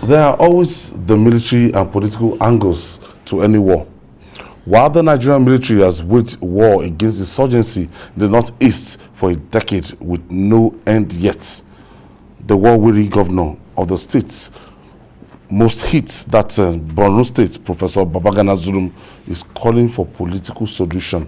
There are always the military and political angles to any war. While the Nigerian military has waged war against insurgency in the northeast for a decade with no end yet, the war-weary governor of the state's most hit, that's Borno State, Professor Babagana Zulum, is calling for political solution.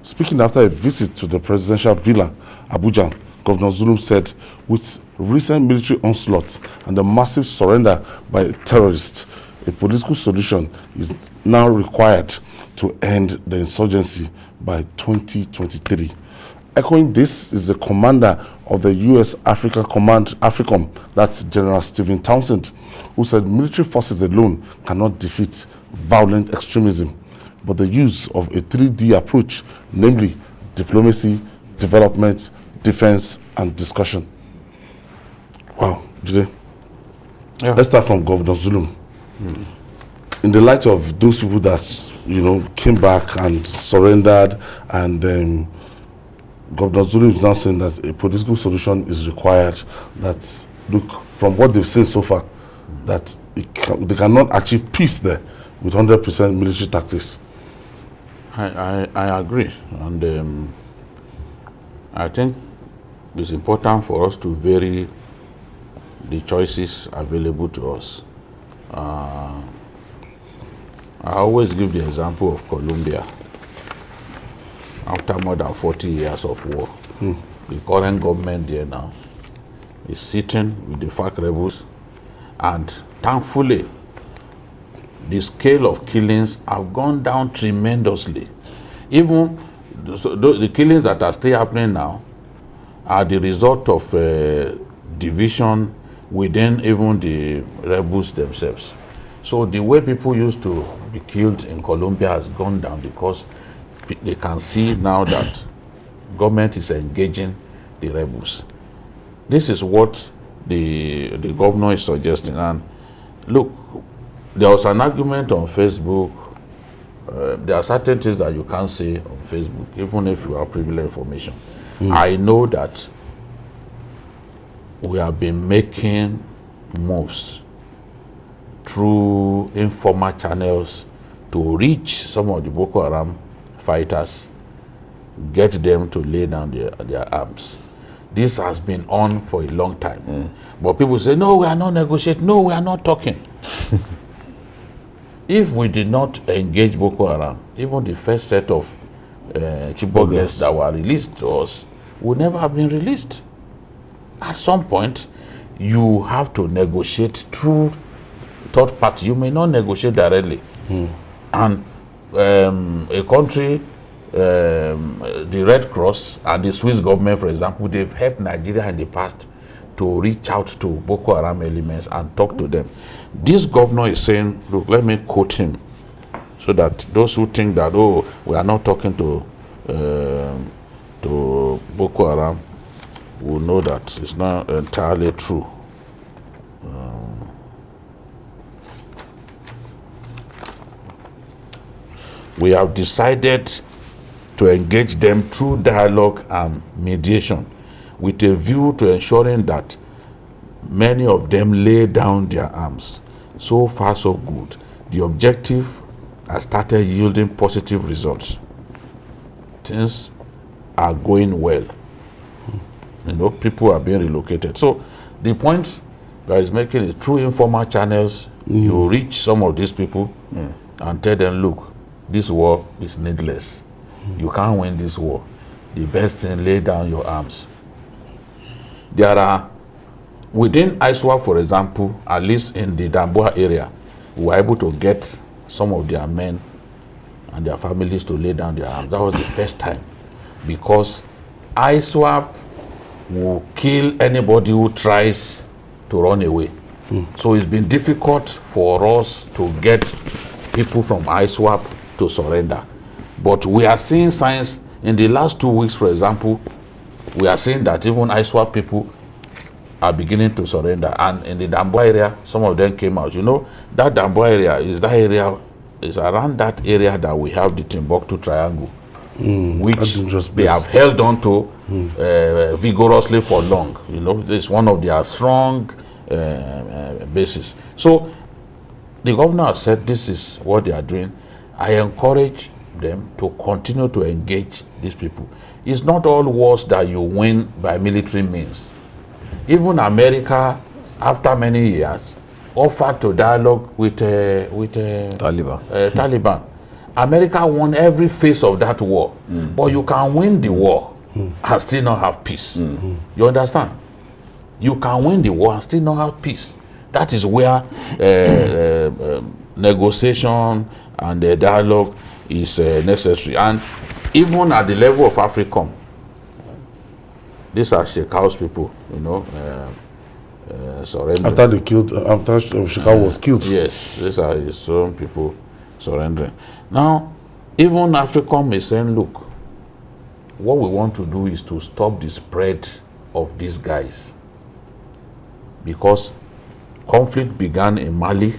Speaking after a visit to the presidential villa, Abuja, Governor Zulum said, with recent military onslaught and the massive surrender by terrorists, a political solution is now required to end the insurgency by 2023. Echoing this is the commander of the U.S. Africa Command, AFRICOM, that's General Stephen Townsend, who said military forces alone cannot defeat violent extremism, but the use of a 3D approach, namely diplomacy, development, defense, and discussion. Wow, Jide. Yeah. Let's start from Governor Zulum. In the light of those people that, came back and surrendered, and Governor Zulum is now saying that a political solution is required, that, look, from what they've seen so far, that they cannot achieve peace there with 100% military tactics. I agree, and I think it's important for us to vary the choices available to us. I always give the example of Colombia. After more than 40 years of war, the current government there now is sitting with the FARC rebels, and thankfully, the scale of killings have gone down tremendously. Even the killings that are still happening now are the result of division within even the rebels themselves. So the way people used to be killed in Colombia has gone down because they can see now that government is engaging the rebels. This is what the governor is suggesting. And look, there was an argument on Facebook. There are certain things that you can't say on Facebook, even if you have privileged information. I know that we have been making moves through informal channels to reach some of the Boko Haram fighters, get them to lay down their arms. This has been on for a long time. But people say, no, we are not negotiating, no, we are not talking. If we did not engage Boko Haram, even the first set of Chibok girls that were released to us would never have been released. At some point, you have to negotiate through third party. You may not negotiate directly. And a country, the Red Cross and the Swiss government, for example, they've helped Nigeria in the past to reach out to Boko Haram elements and talk to them. This governor is saying, look, let me quote him, so that those who think that, oh, we are not talking to Boko Haram will know that it's not entirely true. We have decided to engage them through dialogue and mediation with a view to ensuring that many of them lay down their arms. So far, so good. The objective has started yielding positive results. Things are going well. People are being relocated. So the point that is making is through informal channels, you reach some of these people and tell them, look, this war is needless. You can't win this war. The best thing, lay down your arms. There are, within ISWAP, for example, at least in the Damboa area, we were able to get some of their men and their families to lay down their arms. That was the first time, because ISWAP will kill anybody who tries to run away. So it's been difficult for us to get people from ISWAP to surrender. But we are seeing signs in the last 2 weeks, for example. We are seeing that even ISWAP people are beginning to surrender. And in the Damboa area, some of them came out. That Damboa area is around that area that we have the Timbuktu Triangle, which they have held on to vigorously for long. This is one of their strong basis. So the governor has said this is what they are doing. I encourage them to continue to engage these people. It's not all wars that you win by military means. Even America, after many years, offered to dialogue with Taliban. America won every phase of that war, but you can win the war and still not have peace. You understand? You can win the war and still not have peace. That is where negotiation and dialogue is necessary. And even at the level of AFRICOM, these are Shekau's people, you know, surrendering. After they killed, after Shekau was killed. Yes, these are his own people surrendering. Now, even AFRICOM is saying, look, what we want to do is to stop the spread of these guys. Because conflict began in Mali,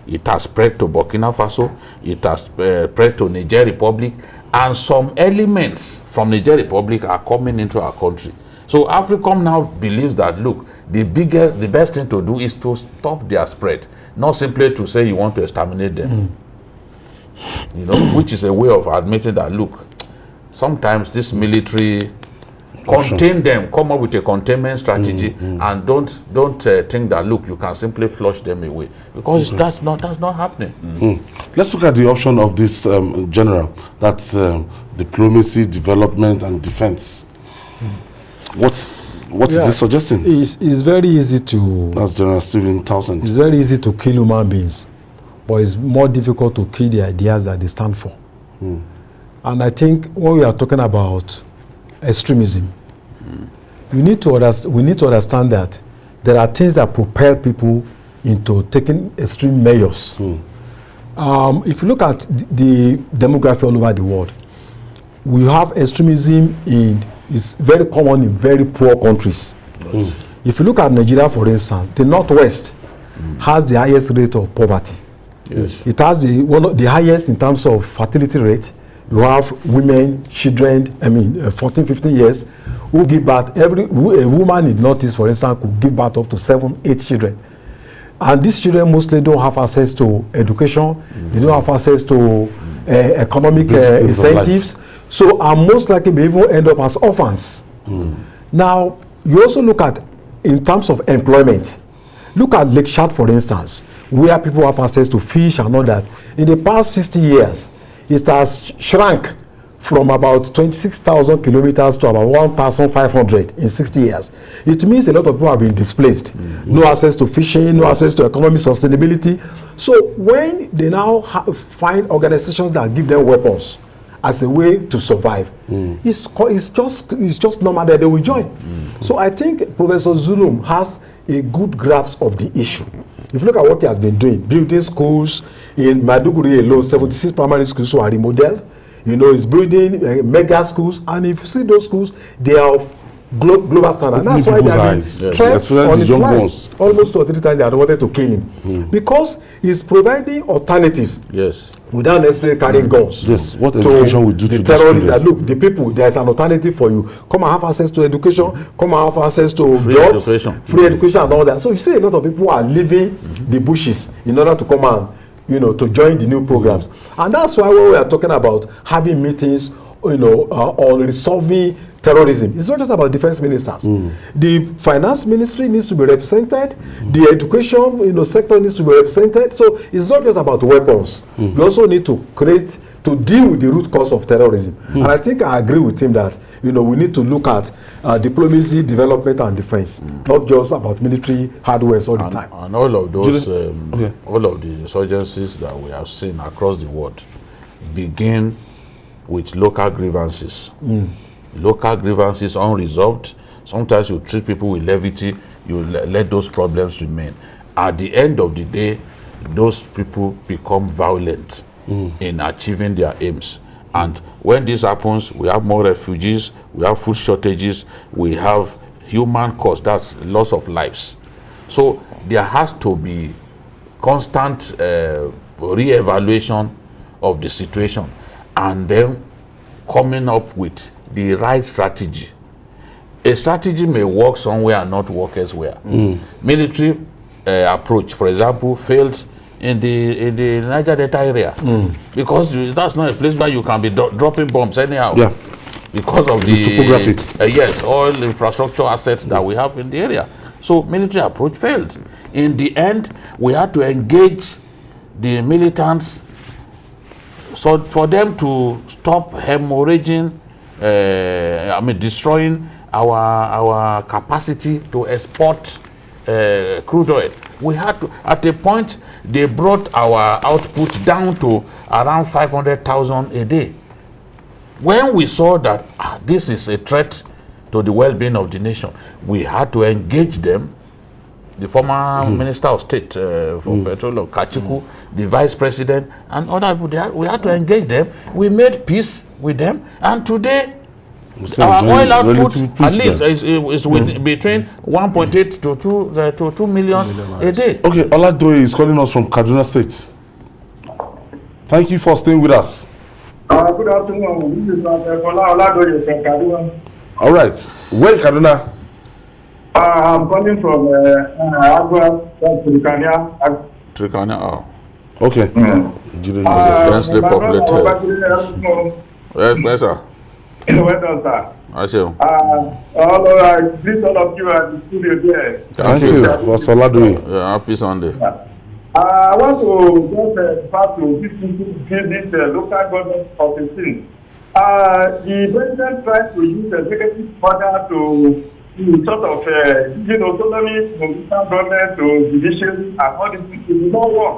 it has spread to Burkina Faso, it has spread to Niger Republic, and some elements from Niger Republic are coming into our country. So AFRICOM now believes that, look, the best thing to do is to stop their spread, not simply to say you want to exterminate them. You know, which is a way of admitting that, look, sometimes this military contain them, come up with a containment strategy, and don't think that, look, you can simply flush them away, because that's not happening. Let's look at the option of this general, that's diplomacy, development, and defense. What is this suggesting? It's very easy to. That's General Stephen Townsend. It's very easy to kill human beings, but it's more difficult to kill the ideas that they stand for. And I think when we are talking about extremism, we need to understand that there are things that propel people into taking extreme measures. If you look at the demography all over the world, we have extremism is very common in very poor countries. If you look at Nigeria, for instance, the Northwest has the highest rate of poverty. It has one of the highest in terms of fertility rate. You have women, children, 14, 15 years, who give birth. A woman in Northeast, for instance, could give birth up to 7, 8 children. And these children mostly don't have access to education. They don't have access to economic incentives. So are most likely may even end up as orphans. Now, you also look at, in terms of employment, look at Lake Chad, for instance, where people have access to fish and all that. In the past 60 years, it has shrunk from about 26,000 kilometers to about 1,500 in 60 years. It means a lot of people have been displaced. No access to fishing, no access to economic sustainability. So when they now find organizations that give them weapons as a way to survive, it's just normal that they will join. So I think Professor Zulum has a good grasp of the issue. If you look at what he has been doing, building schools in Maiduguri alone, 76 primary schools are remodeled. You know, he's building mega schools, and if you see those schools, they are of global standard. That's why there are threats on his life. Almost 2 or 3 times they had wanted to kill him because he's providing alternatives. Without necessarily carrying guns. What education will do to the terrorists? That look, the people, there's an alternative for you. Come and have access to education. Come and have access to jobs, free education, and all that. So you see, a lot of people are leaving the bushes in order to come and, you know, to join the new programs. And that's why when we are talking about having meetings, you know, on resolving terrorism, it's not just about defense ministers. The finance ministry needs to be represented. The education, you know, sector needs to be represented. So it's not just about weapons. We also need to deal with the root cause of terrorism. And I think I agree with him that, you know, we need to look at diplomacy, development, and defense, not just about military hardware all the time. And all of those, all of the insurgencies that we have seen across the world begin with local grievances. Local grievances unresolved. Sometimes you treat people with levity, you let those problems remain. At the end of the day, those people become violent in achieving their aims. And when this happens, we have more refugees, we have food shortages, we have human cost, that's loss of lives. So there has to be constant re-evaluation of the situation, and then coming up with the right strategy. A strategy may work somewhere and not work elsewhere. Military approach, for example, failed in the Niger Delta area, because that's not a place where you can be dropping bombs anyhow. Yeah. Because of the topography. Yes, all infrastructure assets that we have in the area. So military approach failed. In the end, we had to engage the militants, so for them to stop hemorrhaging, destroying our capacity to export crude oil. We had to, at a point, they brought our output down to around 500,000 a day. When we saw that this is a threat to the well-being of the nation, we had to engage them. The former Minister of State for Petroleum, Kachiku, the Vice President, and other people, we had to engage them. We made peace with them, and today our oil output at least is between 1.8 to 2 million a day. Okay, Oladoye is calling us from Kaduna State. Thank you for staying with us. Good afternoon. This is Oladoye from Kaduna. All right, where in Kaduna? I'm calling from Agua, Turkania. Turkania, oh. Okay. Densely populated. Yes, sir. In the weather, sir. I see. I greet all of you at the studio there. Thank you. What's Oladoye? Yeah, happy Sunday. I want to just back to this local government of the thing. The president tried to use executive order to sort of, autonomy from local government to judiciary and all these things. It will not work.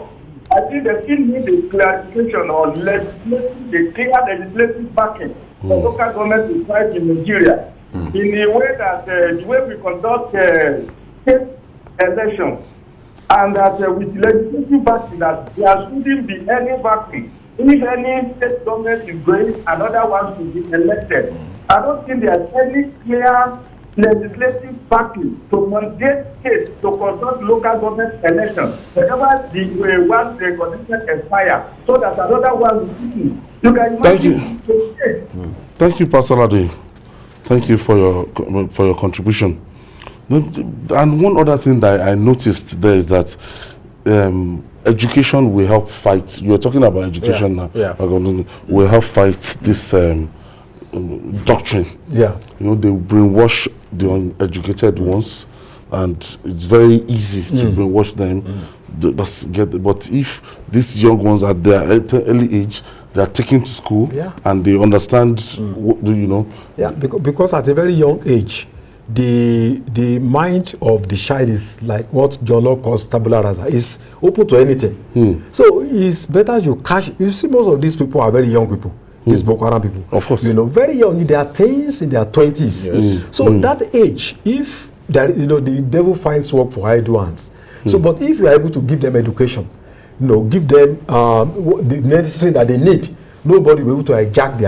I think they still need a clarification or a clear legislative backing for local government to fight in Nigeria in a way that the way we conduct state elections, and that with legislative backing, that there shouldn't be any backing. If any state government is going, another one should be elected. I don't think there's any clear legislative backing to mandate states to conduct local government elections. Whenever the one they conducted expire, so that another one will be. You can imagine. Thank you, Pastor Oladoye. Thank you for your contribution. And one other thing that I noticed there is that education will help fight. You're talking about education now. Yeah. Will help fight this doctrine. Yeah. They brainwash the uneducated ones, and it's very easy to brainwash them. But if these young ones at their early age, they are taken to school and they understand what do you know. Yeah, because at a very young age, the mind of the child is like what John Locke calls tabula rasa, is open to anything. So it's better you catch. You see, most of these people are very young people. These Boko Haram people, of course, very young, in their teens, in their 20s. Yes. So that age, if there, the devil finds work for idle hands. So, but if you are able to give them education, give them the necessary that they need, nobody will be able to hijack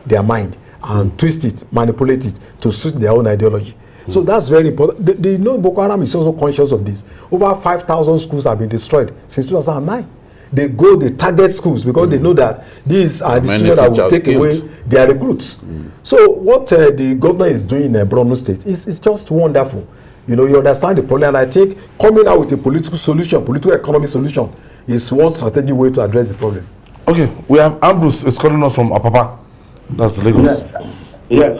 their mind and twist it, manipulate it to suit their own ideology. So that's very important. Boko Haram is also conscious of this. Over 5,000 schools have been destroyed since 2009. They target schools because they know that these are the students that will take away their recruits. So what the governor is doing in Borno State is just wonderful. You understand the problem, and I think coming out with a political economic solution is one strategic way to address the problem. Okay, we have Ambrose is calling us from Apapa. That's Lagos. Yes.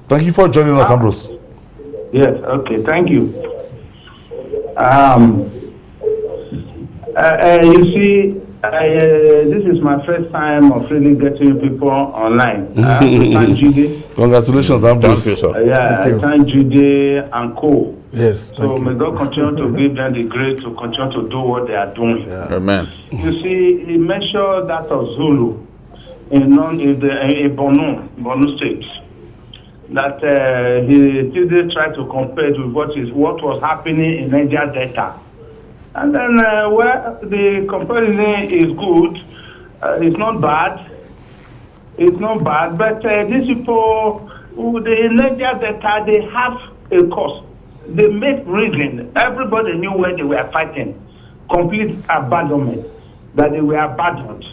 Thank you for joining us, Ambrose. Yes, okay, thank you. You see, this is my first time of really getting people online. Thank Judy. Congratulations, Ambrose. Thank you, sir. Yeah, thank Judy and co. Yes, so may God continue to give them the grace to continue to do what they are doing. Yeah. Amen. You see, he mentioned that of Zulu in Borno State. That he still tried to compare to what was happening in Niger Delta. And then where the comparison is good, it's not bad. It's not bad, but these people, the Niger Delta, they have a cause. They make reason. Everybody knew where they were fighting. Complete abandonment. That they were abandoned.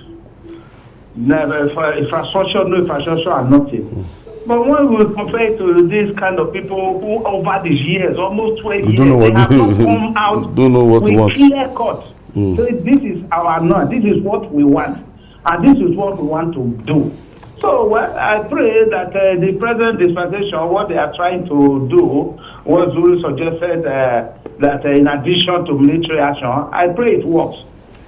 Never infrastructure, no infrastructure, and nothing. But when we compare to these kind of people who over the years, almost 12 years, don't know what they have not come out don't know what with to want. clear cut. So this is our norm. This is what we want. And this is what we want to do. So well, I pray that the present dispensation, what they are trying to do, what Zulu suggested, that in addition to military action, I pray it works.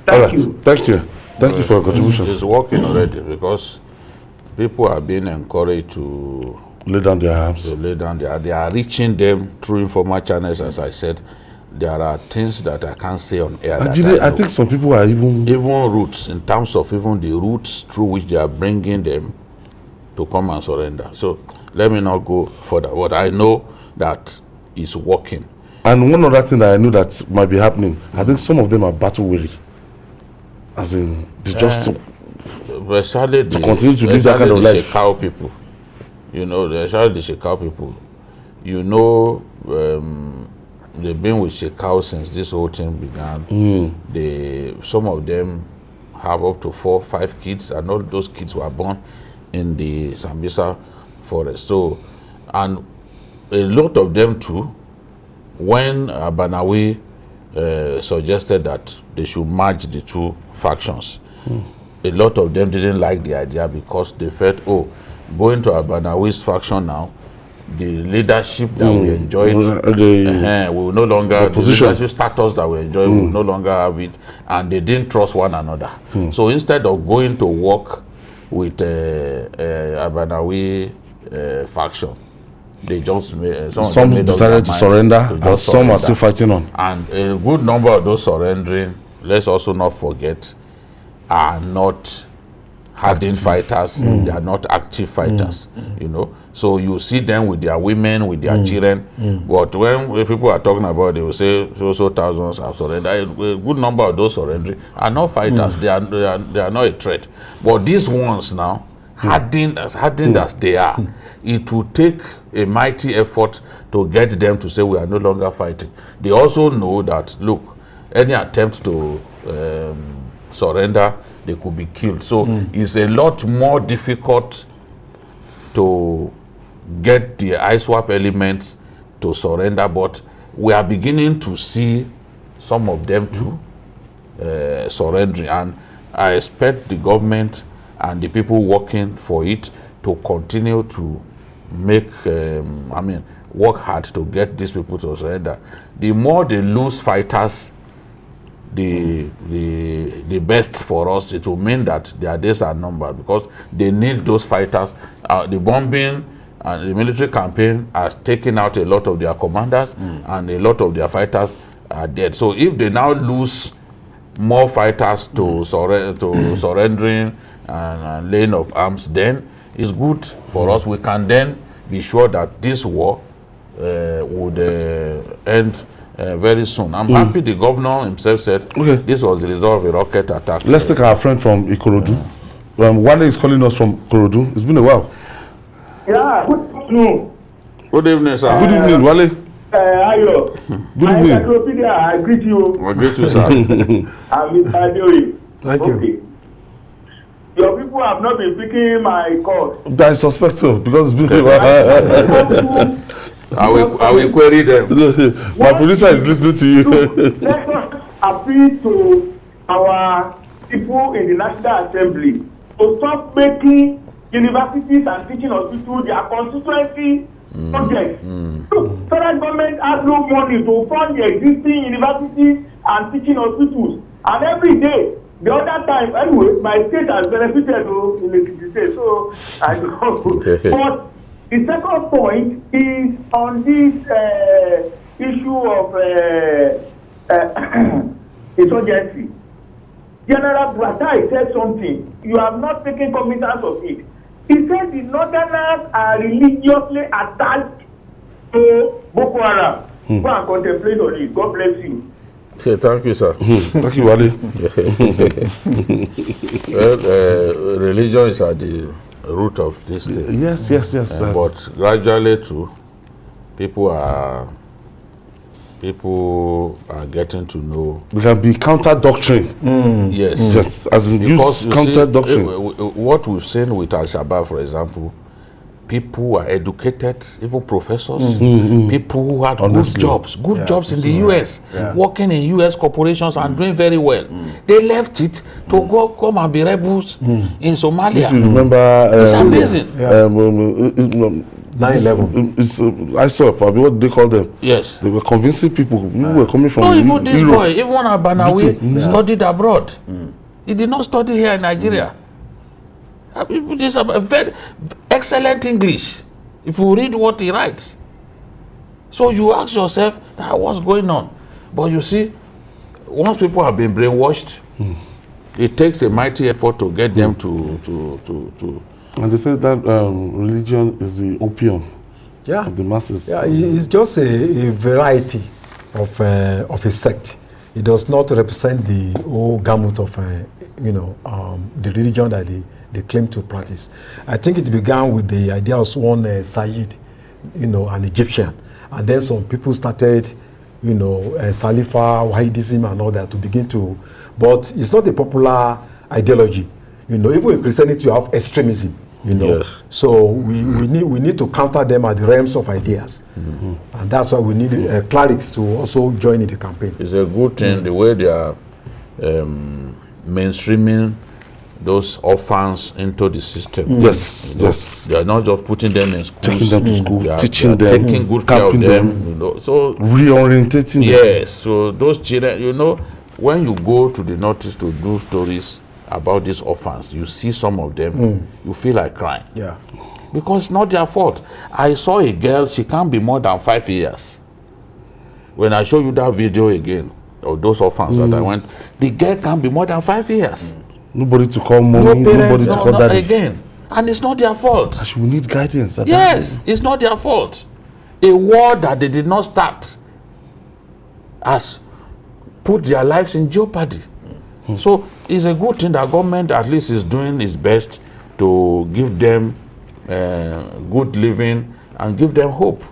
Thank you. Thank you. Thank you for your contribution. It's working already because people are being encouraged to Lay down their arms. they are reaching them through informal channels. As I said, there are things that I can't say on air. Actually, I think some people are even routes, in terms of even the routes through which they are bringing them to come and surrender. So let me not go further. But I know that it's working. And one other thing that I know that might be happening, I think some of them are battle weary. As in, they just Especially to continue to live that kind of life. Shekau people, you know, especially the Shekau people, you know, they've been with Shekau since this whole thing began. Some of them have up to 4 or 5 kids, and all those kids were born in the Sambisa forest. So, and a lot of them too, when Banawi suggested that they should merge the two factions, a lot of them didn't like the idea because they felt, oh, going to Abanawi's faction now, the leadership that we enjoyed, we will no longer, the leadership status that we enjoy, we will no longer have it, and they didn't trust one another. So instead of going to work with Abanawi faction, they just made, some decided to surrender, and some are still fighting on. And a good number of those surrendering, let's also not forget, are not hardened fighters. They are not active fighters, you know. So you see them with their women, with their children. But when people are talking about, they will say so thousands have surrendered. A good number of those surrendering are not fighters. They are not a threat. But these ones now, hardened as they are, it will take a mighty effort to get them to say we are no longer fighting. They also know that, look, any attempt to surrender, they could be killed. So it's a lot more difficult to get the ISWAP elements to surrender, but we are beginning to see some of them too surrendering, and I expect the government and the people working for it to continue to make, work hard to get these people to surrender. The more they lose fighters, the best for us. It will mean that their days are numbered, because they need those fighters. The bombing and the military campaign has taken out a lot of their commanders, and a lot of their fighters are dead. So if they now lose more fighters to surrendering and laying of arms, then it's good for us. We can then be sure that this war would end very soon. I'm happy the governor himself said this was the result of a rocket attack. Let's take our friend from Ikorodu. Wale is calling us from Ikorodu. It's been a while. Yeah, good afternoon. Good evening, sir. Good evening, Wale. Ayo. Good evening. I greet you. I greet you, sir. I'm Mr. Adeoye. Thank you. Your people have not been picking my calls. I suspect so, because it's been a while. I will query them. My producer is listening to you. Let us appeal to our people in the National Assembly to stop making universities and teaching hospitals their constituency projects. Look, federal government has no money to fund the existing universities and teaching hospitals. And every day, the other time, anyway, my state has benefited in the state, so I know. But the second point is on this issue of insurgency. General Bratai said something. You have not taken cognizance of it. He said the Northerners are religiously attached to Boko Haram. Go and contemplate on it. God bless you. Okay, thank you, sir. Thank you, Wale. Well, religion is at the root of this thing. Yes. But gradually, too, people are getting to know. There can be counter doctrine. Yes, as in use counter doctrine. What we've seen with Al-Shabaab, for example, people who are educated, even professors, people who had Honestly. good jobs in the US, working in US corporations and doing very well. They left it to go come and be rebels in Somalia. If you remember, It's amazing. 9/11. I saw probably what they call them. Yes. They were convincing people who were coming from No, even this Europe. boy, even Abanawi, studied abroad. He did not study here in Nigeria. This is a very excellent English. If you read what he writes. So you ask yourself, what's going on? But you see, once people have been brainwashed, it takes a mighty effort to get them to. And they said that religion is the opium of the masses. Yeah, it's just a variety of a sect. It does not represent the whole gamut of the religion that they claim to practice. I think it began with the idea of one Sayyid, an Egyptian, and then some people started, Salifa, Wahidism, and all that to begin to. But it's not a popular ideology. Even in Christianity, you have extremism. Yes. So we need to counter them at the realms of ideas, and that's why we need clerics to also join in the campaign. It's a good thing the way they are mainstreaming those orphans into the system. Yes, yes. They are not just putting them in schools. Taking them to school, They are teaching them, taking good care of camping them. So reorientating them. yes, so those children, when you go to the Northeast to do stories about these orphans, you see some of them, you feel like crying. Yeah. Because it's not their fault. I saw a girl, she can't be more than 5 years. When I show you that video again, of those orphans that I went, the girl can't be more than 5 years. Nobody to call mommy, No parents, nobody to call daddy. again. And it's not their fault. She will need guidance. At Yes, that it's not their fault. A war that they did not start has put their lives in jeopardy. So it's a good thing that government at least is doing its best to give them good living and give them hope.